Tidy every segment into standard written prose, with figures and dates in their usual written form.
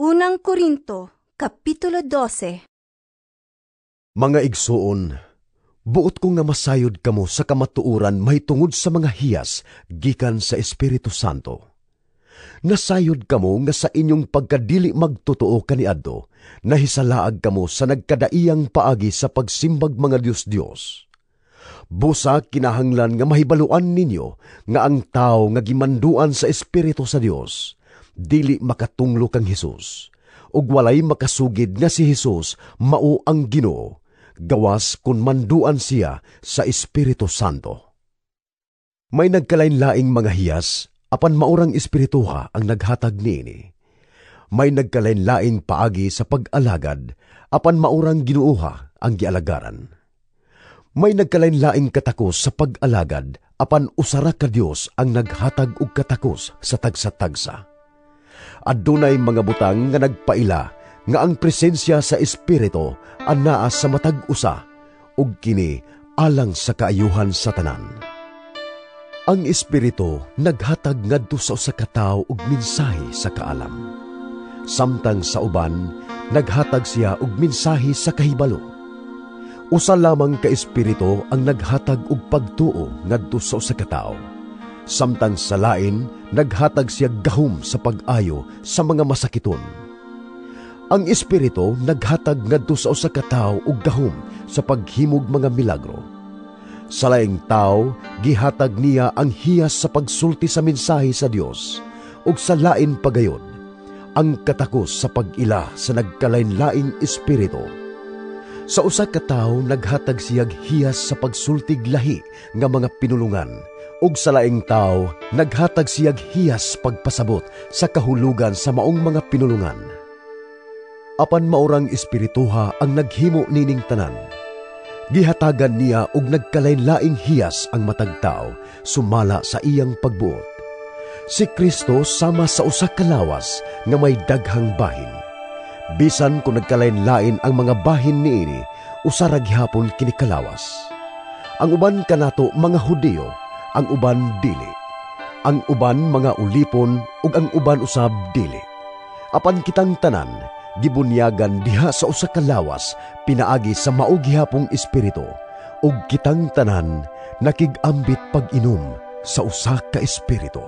Unang Korinto, Kapitulo 12. Mga igsoon, buot kong nga masayod kamo sa kamatuuran may tungod sa mga hiyas gikan sa Espiritu Santo. Nasayod kamo nga sa inyong pagkadili magtotoo kaniadto, nahisalaag kamo sa nagkadaiyang paagi sa pagsimbag mga Diyos. Busa kinahanglan nga mahibaluan ninyo nga ang tao nga gimanduan sa Espiritu sa Dios, dili makatunglo kang Hesus, ug walay makasugid nga si Hesus mao ang Ginoo, gawas kun manduan siya sa Espiritu Santo. May nagkalain-laing mga hiyas, apan maurang espirituha ang naghatag niini. May nagkalain-laing paagi sa pag-alagad, apan maurang Ginooha ang gialagaran. May nagkalain-laing katakos sa pag-alagad, apan usara ka Dios ang naghatag og katakos sa tagsa-tagsa. Adunay mga butang nga nagpaila nga ang presensya sa Espiritu anaa sa matag usa, ug kini alang sa kaayuhan sa tanan. Ang Espiritu naghatag ngadto sa usa ka tawo og mensahe sa kaalam. Samtang sa uban naghatag siya og mensahe sa kahibalo. Usa lamang ka Espiritu ang naghatag og pagtuo ngadto sa usa ka tawo. Samtang sa lain, naghatag siya gahom sa pag-ayo sa mga masakiton. Ang Espiritu naghatag ngadto sa usa ka tawo og gahom sa paghimog mga milagro. Sa laing tawo, gihatag niya ang hiyas sa pagsulti sa mensahe sa Dios, ug sa lain pagayod, ang katakos sa pag-ila sa nagkalain-laing Espiritu. Sa usa ka tawo naghatag siyag hiyas sa pagsultig lahi nga mga pinulungan, ug sa laing tao, naghatag siyag hiyas pagpasabot sa kahulugan sa maong mga pinulungan. Apan maurang espirituha ang naghimo nining tanan. Gihatagan niya og nagkalain-laing hiyas ang matag tao, sumala sa iyang pagbuot. Si Kristo sama sa usa ka lawas nga may daghang bahin. Bisan kung nagkalain-lain ang mga bahin niini, usara gihapon kini kalawas. Ang uban kanato mga Hudiyo, ang uban dili. Ang uban mga ulipon ug ang uban usab dili. Apan kitang tanan gibunyagan diha sa usa ka lawas pinaagi sa mao gihapong espiritu, ug kitang tanan nakig-ambit pag-inom sa usa ka espiritu.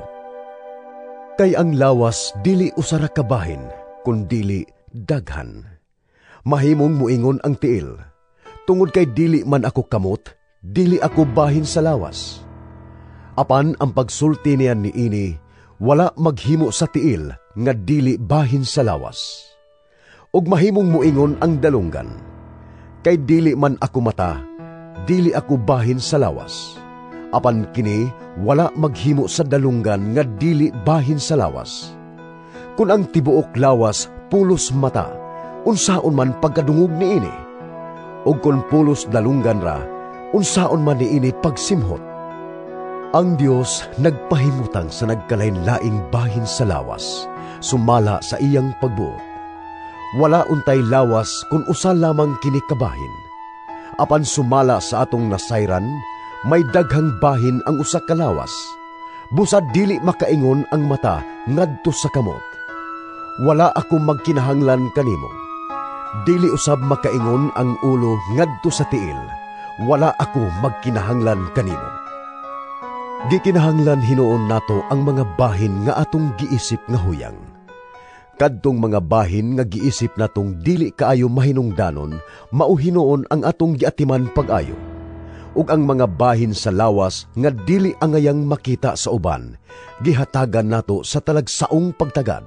Kay ang lawas dili usara ka bahin kundi daghan. Mahimong muingon ang tiil, tungod kay dili man ako kamot, dili ako bahin sa lawas. Apan ang pagsulti niyan niini, wala maghimo sa tiil nga dili bahin sa lawas. Ug mahimong muingon ang dalunggan, kay dili man ako mata, dili ako bahin sa lawas. Apan kini wala maghimo sa dalunggan nga dili bahin sa lawas. Kung ang tibuok lawas pulos mata, unsaon man pagkadungog niini? Ug kung pulos dalunggan ra, unsaon man niini pagsimhot? Ang Diyos nagpahimutang sa nagkalain-laing bahin sa lawas, sumala sa iyang pagbuot. Wala untay lawas kung usa lamang kini kabahin. Apan sumala sa atong nasayran, may daghang bahin ang usa ka lawas. Busa dili makaingon ang mata ngadto sa kamot. Wala ako magkinahanglan kanimo. Dili usab makaingon ang ulo ngadto sa tiil. Wala ako magkinahanglan kanimo. Gikinahanglan hinuon nato ang mga bahin nga atong giisip nga huyang. Kadtong mga bahin nga giisip natong dili kaayo mahinungdanon, mao hinuon ang atong giatiman pag-ayo. Ug ang mga bahin sa lawas nga dili angayang makita sa uban, gihatagan nato sa talagsaong pagtagad.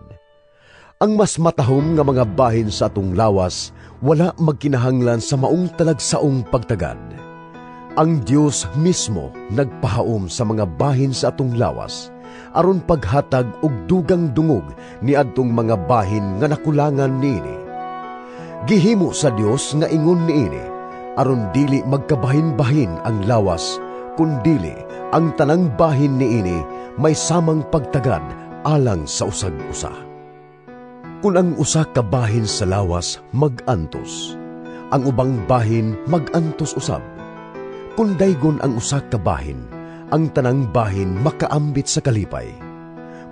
Ang mas matahom nga mga bahin sa atong lawas, wala magkinahanglan sa maong talagsaong pagtagad. Ang Diyos mismo nagpahaom sa mga bahin sa atong lawas, aron paghatag og dugang dungog ni adtong mga bahin nga nakulangan niini. Gihimo sa Dios nga ingon niini, aron dili magkabahin-bahin ang lawas, kundili ang tanang bahin niini may samang pagtagad alang sa usag-usa. Kung ang usa ka bahin sa lawas mag-antos, ang ubang bahin mag-antos usab. Kung daygon ang usa ka bahin, ang tanang bahin makaambit sa kalipay.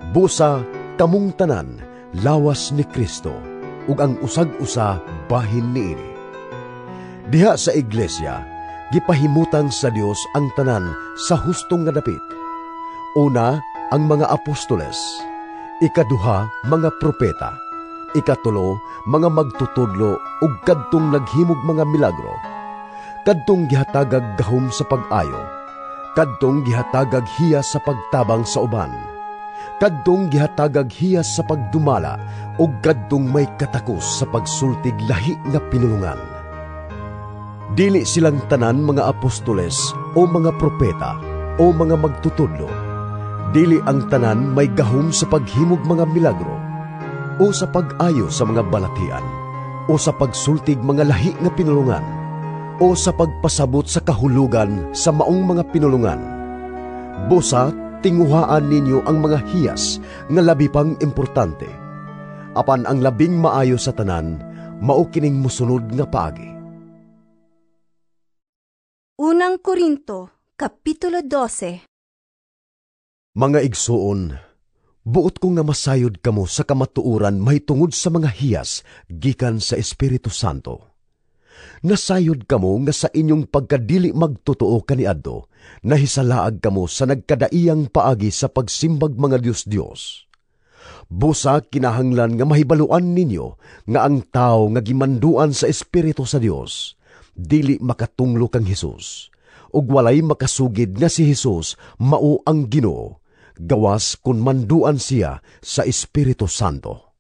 Busa, kamong tanan, lawas ni Kristo, ug ang usag-usa bahin niini. Diha sa iglesia, gipahimutang sa Dios ang tanan sa hustong nga dapit. Una, ang mga apostoles. Ikaduha, mga propeta. Ikatulo, mga magtutudlo ug kadtong naghimog mga milagro. Kadtong gihatagag gahom sa pag-ayo. Kadtong gihatagag hiyas sa pagtabang sa uban. Kadtong gihatagag hiyas sa pagdumala ug kadtong may katakos sa pagsultig lahi nga pinulungan. Dili silang tanan mga apostoles o mga propeta o mga magtutudlo. Dili ang tanan may gahom sa paghimog mga milagro o sa pag-ayo sa mga balatian o sa pagsultig mga lahi nga pinulungan o sa pagpasabot sa kahulugan sa maong mga pinulungan. Busa, tinguhaan ninyo ang mga hiyas nga labi pang importante. Apan ang labing maayo sa tanan, mao kining mosunod nga paagi. Unang Korinto, Kapitulo 12. Mga igsuon, buot ko nga masayod kamo sa kamatuuran may tungod sa mga hiyas gikan sa Espiritu Santo. Nasayod kamo nga sa inyong pagkadili magtotoo kaniadto, nahisalaag kamo sa nagkadaiyang paagi sa pagsimbag mga Diyos-Diyos. Busa kinahanglan nga mahibaluan ninyo nga ang tao nga gimanduan sa Espiritu sa Dios, dili makatunglo kang Hesus, ug walay makasugid nga si Hesus mao ang Ginoo, gawas kun manduan siya sa Espiritu Santo.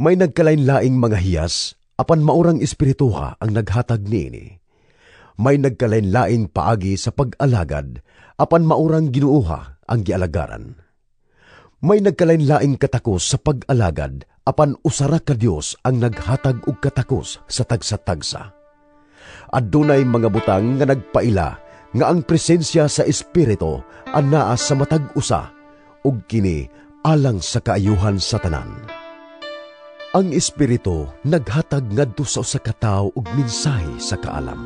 May nagkalain-laing mga hiyas, apan maurang espirituha ang naghatag niini. May nagkalain-laing paagi sa pag-alagad, apan maurang Ginooha ang gialagaran. May nagkalain-laing katakos sa pag-alagad, apan usara ka Dios ang naghatag og katakos sa tagsa-tagsa. Adunay mga butang nga nagpaila nga ang presensya sa Espiritu anaa sa matag usa ug kini alang sa kaayuhan sa tanan. Ang Espiritu naghatag ngadto sa usa ka tawo og mensahe sa kaalam.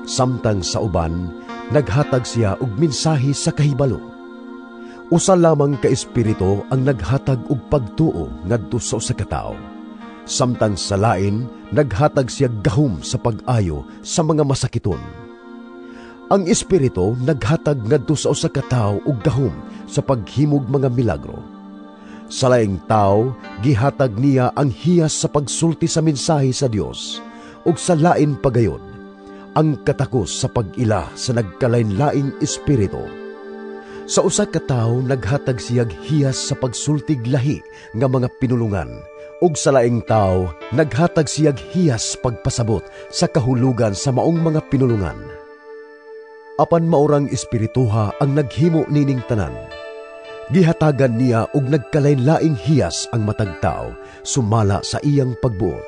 Samtang sa uban naghatag siya og mensahe sa kahibalo. Usa lamang ka Espiritu ang naghatag og pagtuo ngadto sa usa ka tawo. Samtang sa lain, naghatag siya gahom sa pag-ayo sa mga masakiton. Ang Espiritu naghatag ngadto sa usa ka tawo og gahom sa paghimog mga milagro. Sa laing tawo, gihatag niya ang hiyas sa pagsulti sa mensahe sa Dios, ug sa lain pagayod, ang katakos sa pag-ila sa nagkalain-laing Espiritu. Sa usa ka tawo naghatag siyag hiyas sa pagsultig lahi nga mga pinulungan, ug sa laing tao, naghatag siyag hiyas pagpasabot sa kahulugan sa maong mga pinulungan. Apan maurang espirituha ang naghimo nining tanan. Gihatagan niya og nagkalain-laing hiyas ang matag tao, sumala sa iyang pagbuot.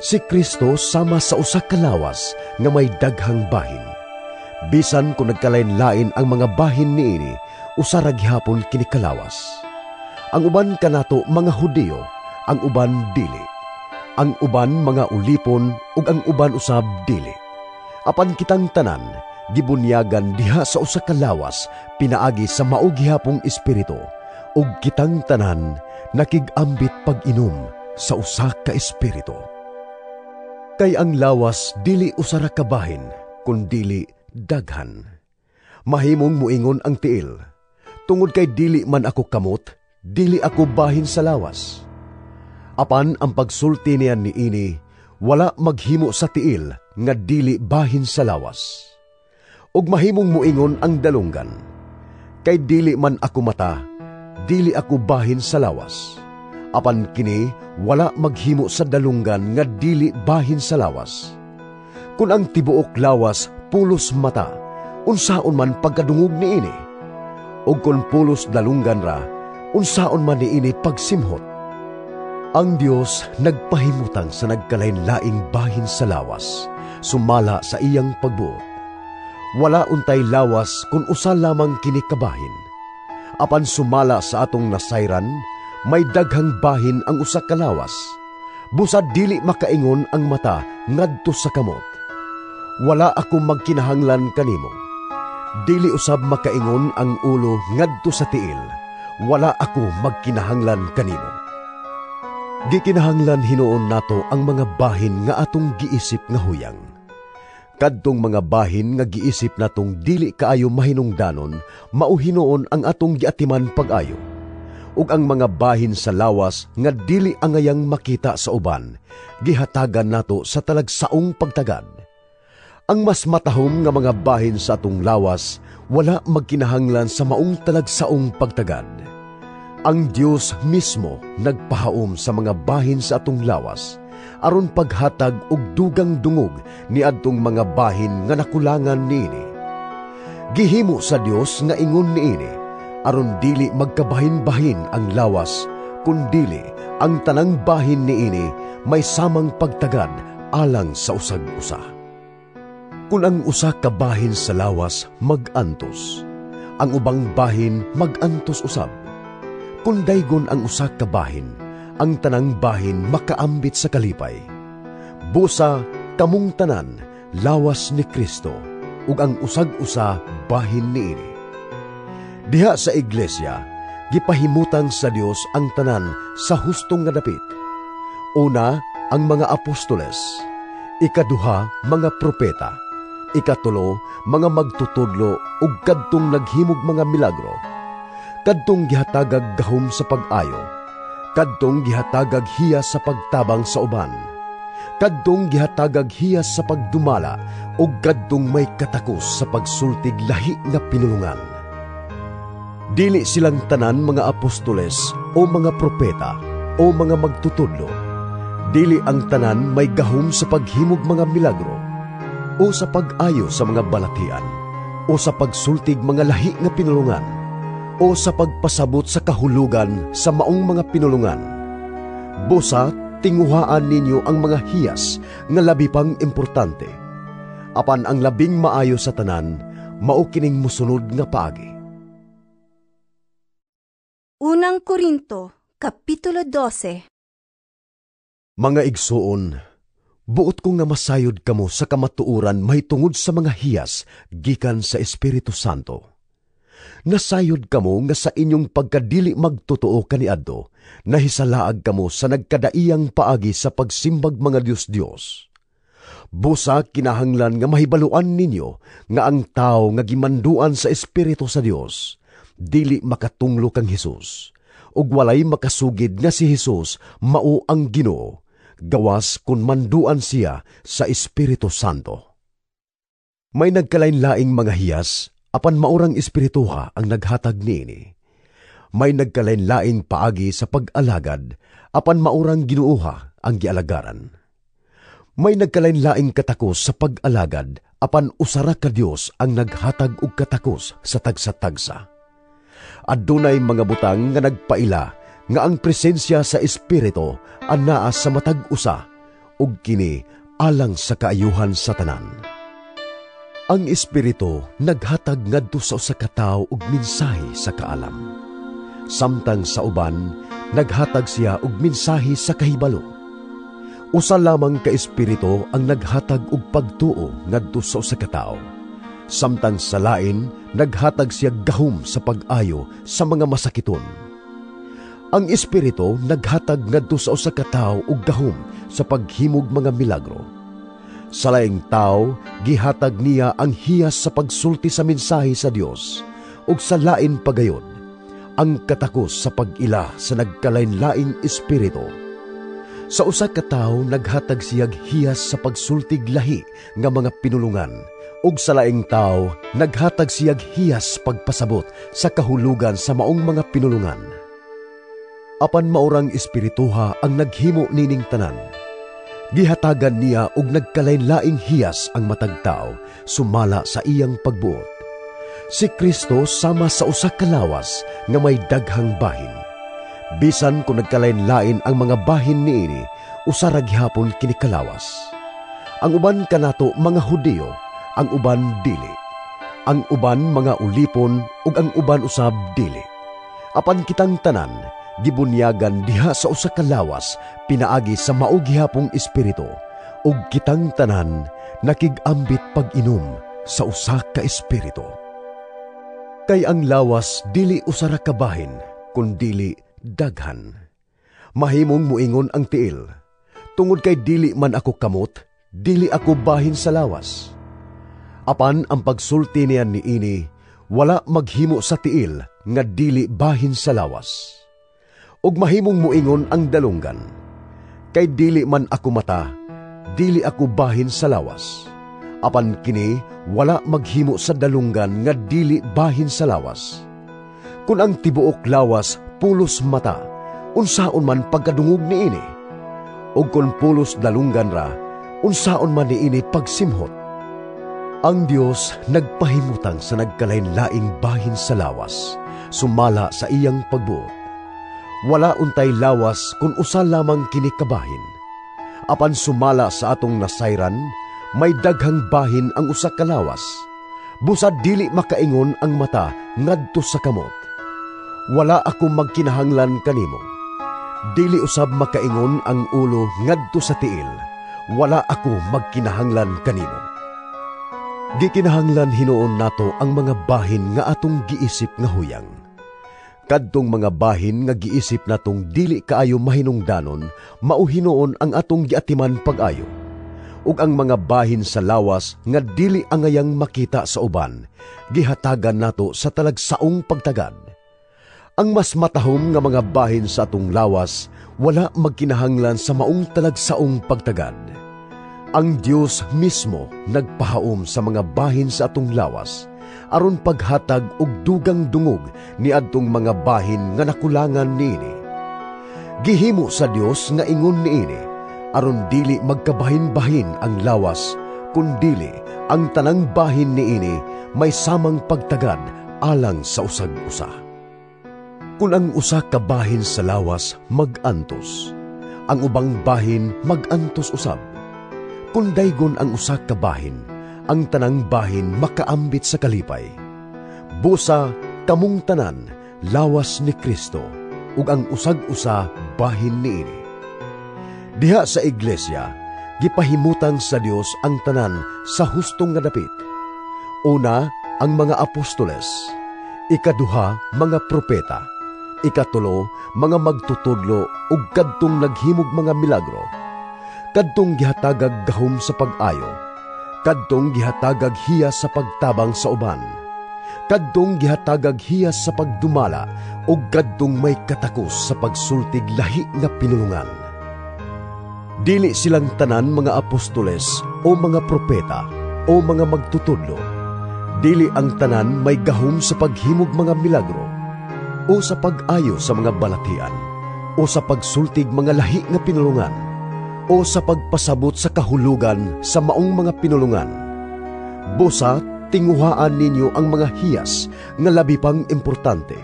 Si Kristo sama sa usa ka lawas nga may daghang bahin. Bisan kung nagkalain-lain ang mga bahin niini, usara gihapon kini kalawas. Ang uban kanato mga Hudiyo, ang uban dili. Ang uban mga ulipon ug ang uban usab dili. Apan kitang tanan, gibunyagan diha sa usa ka lawas pinaagi sa mao gihapong espiritu, ug kitang tanan nakig-ambit pag-inom sa usa ka espiritu. Kay ang lawas dili usara ka bahin, kundili daghan. Mahimong muingon ang tiil, tungod kay dili man ako kamot, dili ako bahin sa lawas. Apan ang pagsulti niya niini, wala maghimo sa tiil nga dili bahin sa lawas. Ug mahimong muingon ang dalunggan, kay dili man ako mata, dili ako bahin sa lawas. Apan kini wala maghimo sa dalunggan nga dili bahin sa lawas. Kung ang tibuok lawas pulos mata, unsaon man pagkadungog niini? Ug kung pulos dalunggan ra, unsaon man niini pagsimhot? Ang Dios nagpahimutang sa nagkalain-laing bahin sa lawas, sumala sa iyang pagbuot. Wala untay lawas kung usa lamang kini kabahin. Apan sumala sa atong nasayran, may daghang bahin ang usa ka lawas. Busa dili makaingon ang mata ngadto sa kamot. Wala ako magkinahanglan kanimo. Dili usab makaingon ang ulo ngadto sa tiil. Wala ako magkinahanglan kanimo. Gikinahanglan hinuon nato ang mga bahin nga atong giisip nga huyang. Kadtong mga bahin nga giisip natong dili kaayo mahinungdanon, mao hinuon ang atong giatiman pag-ayo. Ug ang mga bahin sa lawas nga dili angayang makita sa uban, gihatagan nato sa talagsaong pagtagad. Ang mas matahom nga mga bahin sa atong lawas, wala magkinahanglan sa maong talagsaong pagtagad. Ang Dios mismo nagpahaom sa mga bahin sa atong lawas, aron paghatag og dugang dungog ni adtong mga bahin nga nakulangan niini. Gihimo sa Dios nga ingon niini, aron dili magkabahin-bahin ang lawas, kundili ang tanang bahin niini may samang pagtagad alang sa usag-usa. Kung ang usa ka bahin sa lawas mag-antos, ang ubang bahin mag-antos usab. Kung daygon ang usa ka bahin, ang tanang bahin makaambit sa kalipay. Busa kamong tanan lawas ni Kristo, ug ang usag-usa bahin niini. Diha sa iglesia, gipahimutang sa Dios ang tanan sa hustong nga dapit. Una, ang mga apostoles. Ikaduha, mga propeta. Ikatulo, mga magtutudlo ug kadtong naghimog mga milagro. Kadtong gihatagag gahom sa pag-ayo. Kadtong gihatagag hiyas sa pagtabang sa uban. Kadtong gihatagag hiyas sa pagdumala ug kadtong may katakos sa pagsultig lahi nga pinulungan. Dili silang tanan mga apostoles o mga propeta o mga magtutudlo. Dili ang tanan may gahom sa paghimog mga milagro o sa pag-ayo sa mga balatian o sa pagsultig mga lahi nga pinulungan o sa pagpasabot sa kahulugan sa maong mga pinulungan. Busa, tinguhaan ninyo ang mga hiyas nga labi pang importante. Apan ang labing maayo sa tanan, mao kining mosunod nga paagi. Unang Korinto, Kapitulo 12. Mga igsuon, buot kong nga masayod kamo sa kamatuuran may tungod sa mga hiyas gikan sa Espiritu Santo. Nasayod kamo nga sa inyong pagkadili magtotoo kaniadto, nahisalaag kamo sa nagkadaiyang paagi sa pagsimbag mga Diyos-Diyos. Busa kinahanglan nga mahibaluan ninyo nga ang tao nga gimanduan sa Espiritu sa Dios, dili makatunglo kang Hesus, ug walay makasugid nga si Hesus mao ang Ginoo, gawas kun manduan siya sa Espiritu Santo. May nagkalain-laing mga hiyas, apan maurang espirituha ang naghatag niini. May nagkalain-laing paagi sa pag-alagad, apan maurang Ginooha ang gialagaran. May nagkalain-laing katakos sa pag-alagad, apan usara ka Dios ang naghatag og katakos sa tagsa-tagsa. Adunay mga butang nga nagpaila nga ang presensya sa Espiritu anaa sa matag usa, ug kini alang sa kaayuhan sa tanan. Ang Espiritu naghatag ngadto sa usa ka tawo og mensahe sa kaalam. Samtang sa uban, naghatag siya og mensahe sa kahibalo. Usa lamang ka Espiritu ang naghatag og pagtuo ngadto sa usa ka tawo. Samtang sa lain, naghatag siya gahom sa pag-ayo sa mga masakiton. Ang Espiritu naghatag ngadto sa usa ka tawo og gahom sa paghimog mga milagro. Sa laing tao, gihatag niya ang hiyas sa pagsulti sa mensahe sa Dios, ug sa lain pagayod, ang katakos sa pag-ila sa nagkalain-laing espiritu. Sa usa ka tawo naghatag siyag hiyas sa pagsultig lahi nga mga pinulungan, ug sa laing tao naghatag siyag hiyas pagpasabot sa kahulugan sa maong mga pinulungan. Apan maurang espirituha ang naghimo nining tanan. Gihatagan niya og nagkalain-laing hiyas ang matag tao sumala sa iyang pagbuot. Si Kristo sama sa usa ka lawas nga may daghang bahin. Bisan kung nagkalain-lain ang mga bahin niini, usa ra gihapon kini kalawas. Ang uban kanato mga Hudiyo, ang uban dili. Ang uban mga ulipon ug ang uban usab dili. Apan kitang tanan gibunyagan diha sa usa ka lawas pinaagi sa mao gihapong espiritu, ug kitang tanan nakig-ambit pag-inom sa usa ka espiritu. Kay ang lawas dili usa ra ka bahin, kundili daghan. mahimong muingon ang tiil. Tungod kay dili man ako kamot, dili ako bahin sa lawas. Apan ang pagsulti niyan ni ini, wala maghimo sa tiil nga dili bahin sa lawas. Ug mahimong muingon ang dalunggan, kay dili man ako mata, dili ako bahin sa lawas. Apan kini wala maghimo sa dalunggan nga dili bahin sa lawas. Kung ang tibuok lawas pulos mata, unsaon man pagkadungog ni ini? O kung pulos dalunggan ra, unsaon man ni ini pagsimhot? Ang Dios nagpahimutang sa nagkalain-laing bahin sa lawas, sumala sa iyang pagbuot. Wala untay lawas kung usa lamang kini kabahin. Apan sumala sa atong nasayran, may daghang bahin ang usa ka lawas. Busad dili makaingon ang mata ngadto sa kamot. Wala ako magkinahanglan kanimo. Dili usab makaingon ang ulo ngadto sa tiil. Wala ako magkinahanglan kanimo. Gikinahanglan hinuon nato ang mga bahin nga atong giisip nga huyang. Kadtong mga bahin nga giisip natong dili kaayo mahinungdanon, mao hinuon ang atong giatiman pag-ayo. Ug ang mga bahin sa lawas nga dili angayang makita sa uban, gihatagan nato sa talagsaong pagtagad. Ang mas matahom nga mga bahin sa atong lawas, wala magkinahanglan sa maong talagsaong pagtagad. Ang Dios mismo nagpahaom sa mga bahin sa atong lawas, aron paghatag og dugang dungog ni adtong mga bahin nga nakulangan niini. Gihimo sa Dios nga ingon niini, aron dili magkabahin-bahin ang lawas, kundili ang tanang bahin niini may samang pagtagad alang sa usag-usa. Kung ang usa ka bahin sa lawas mag-antos, ang ubang bahin mag-antos usab. Kung daygon ang usa ka bahin, ang tanang bahin makaambit sa kalipay. Busa kamong tanan lawas ni Kristo, ug ang usag-usa bahin niini. Diha sa iglesia, gipahimutang sa Dios ang tanan sa hustong nga dapit. Una, ang mga apostoles. Ikaduha, mga propeta. Ikatulo, mga magtutudlo ug kadtong naghimog mga milagro. Kadtong gihatagag gahom sa pag-ayo. Kadtong gihatagag hiyas sa pagtabang sa uban. Kadtong gihatagag hiyas sa pagdumala ug kadtong may katakos sa pagsultig lahi nga pinulungan. Dili silang tanan mga apostoles o mga propeta o mga magtutudlo. Dili ang tanan may gahom sa paghimog mga milagro o sa pag-ayo sa mga balatian o sa pagsultig mga lahi nga pinulungan o sa pagpasabot sa kahulugan sa maong mga pinulungan. Busa, tinguhaan ninyo ang mga hiyas nga labi pang importante.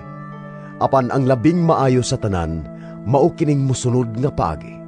Apan ang labing maayo sa tanan, mao kining musunod nga paagi.